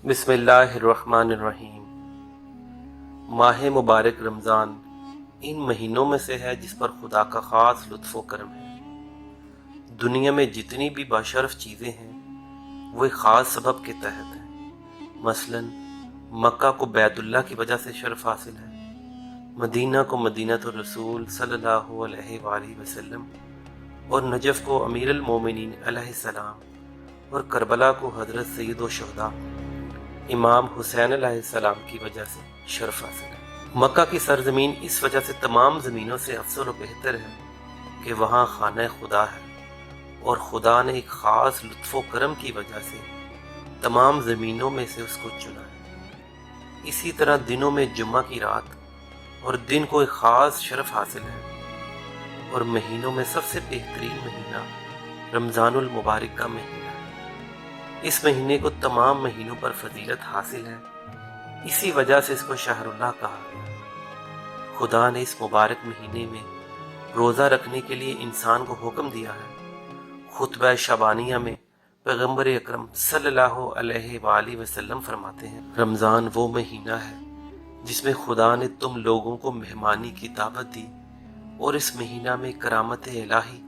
बिस्मिल्लाहिर्रहमानिर्रहीम। माह मुबारक रमज़ान इन महीनों में से है जिस पर खुदा का ख़ास लुत्फ़ व करम है। दुनिया में जितनी भी बाशरफ चीज़ें हैं वो एक ख़ास सबब के तहत हैं। मसलन मक्का को बैतुल्लाह की वजह से शर्फ हासिल है, मदीना को मदीनतुर रसूल सल्लल्लाहु अलैहि वसल्लम और नजफ़ को अमीरुल मोमिनीन अलैहिस्सलाम और करबला को हज़रत सैयदुश शुहदा इमाम हुसैन अलैहिस्सलाम की वजह से शर्फ हासिल है। मक्का की सरजमीन इस वजह से तमाम ज़मीनों से अफजल और बेहतर है कि वहाँ खाना खुदा है और खुदा ने एक ख़ास लुत्फ़ व करम की वजह से तमाम ज़मीनों में से उसको चुना है। इसी तरह दिनों में जुम्मा की रात और दिन को एक ख़ास शरफ हासिल है और महीनों में सबसे बेहतरीन महीना रमज़ानुल मुबारक का महीना है। इस महीने को तमाम महीनों पर फजीलत हासिल है, इसी वजह से इसको शहरुल्लाह कहा गया। खुदा ने इस मुबारक महीने में रोज़ा रखने के लिए इंसान को हुक्म दिया है। खुतबा शबानिया में पैगम्बर अकरम सल्लल्लाहु अलैहि वसल्लम फरमाते हैं, रमज़ान वो महीना है जिसमें खुदा ने तुम लोगों को मेहमानी की दावत दी और इस महीना में करामत इलाही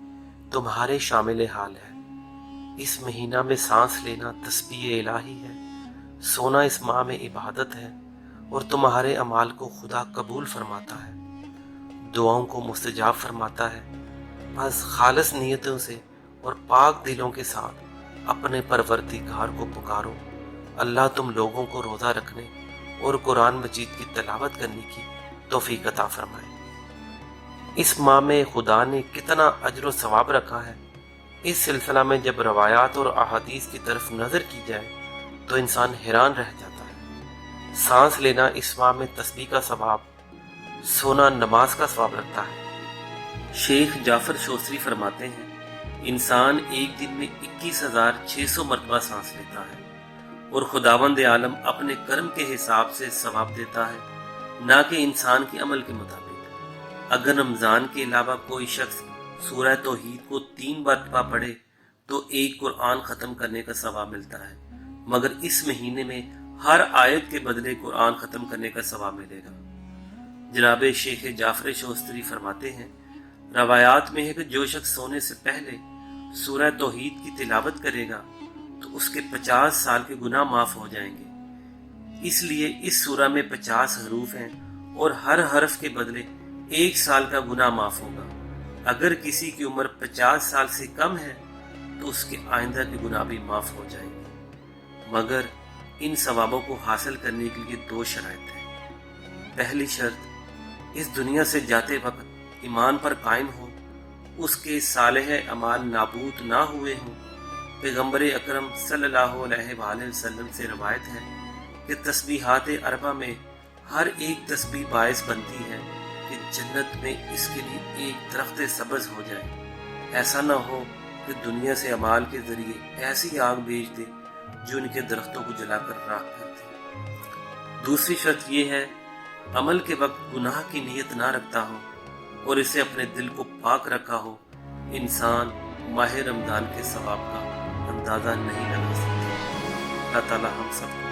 तुम्हारे शामिल हाल है। इस महीना में सांस लेना तस्बीह इलाही है, सोना इस माह में इबादत है और तुम्हारे अमाल को खुदा कबूल फरमाता है, दुआओं को मुस्तजाब फरमाता है। बस खालिस नीयतों से और पाक दिलों के साथ अपने परवरदिगार को पुकारो। अल्लाह तुम लोगों को रोज़ा रखने और कुरान मजीद की तिलावत करने की तौफीक अता फरमाए। इस माह में खुदा ने कितना अजर व सवाब रखा है। इस सिलसिला में जब रवायात और अहादीस की तरफ नज़र की जाए तो इंसान हैरान रह जाता है। सांस लेना इस माह में तस्बीह का सवाब, सोना नमाज का सवाब रखता है। शेख जाफर शोसरी फरमाते हैं, इंसान एक दिन में 21,600 मरतबा सांस लेता है और खुदावंद आलम अपने कर्म के हिसाब से सवाब देता है, ना कि इंसान के अमल के मुताबिक। अगर रमज़ान के अलावा कोई शख्स सूरह तौहीद को 3 मरतबा पढ़े तो एक कुरान ख़त्म करने का सवाब मिलता है, मगर इस महीने में हर आयत के बदले कुरान ख़त्म करने का सवाब मिलेगा। जनाब शेख जाफर शोस्तरी फरमाते हैं, रवायात में है कि जो शख्स सोने से पहले सूरह तौहीद की तिलावत करेगा तो उसके 50 साल के गुनाह माफ़ हो जाएंगे। इसलिए इस सूरह में 50 हरूफ हैं और हर हरफ के बदले 1 साल का गुनाह माफ़ होगा। अगर किसी की उम्र 50 साल से कम है तो उसके आइंदा के गुनाह भी माफ़ हो जाएंगे, मगर इन सवाबों को हासिल करने के लिए 2 शर्त हैं। पहली शर्त, इस दुनिया से जाते वक्त ईमान पर कायम हो, उसके सालेह अमाल नाबूद ना हुए हों। पैगम्बर अकरम सल्लल्लाहु अलैहि वसल्लम से रवायत है कि तस्बीहात अरबा में हर एक तस्बीह बायस बनती है कि जन्नत में इसके लिए एक दरख्त सब्ज़ हो जाए। ऐसा ना हो कि दुनिया से अमाल के जरिए ऐसी आग भेज दे जो इनके दरख्तों को जलाकर राख कर दे। दूसरी शर्त यह है, अमल के वक्त गुनाह की नीयत ना रखता हो और इसे अपने दिल को पाक रखा हो। इंसान माह रमज़ान के सवाब का अंदाज़ा नहीं लगा सकता। अल्लाह ताला हम सबको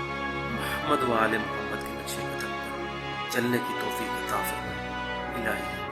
मोहम्मद व आले मोहम्मद के नक्शे कदम पर चलने की तौफीक अता फरमाए। इलाही।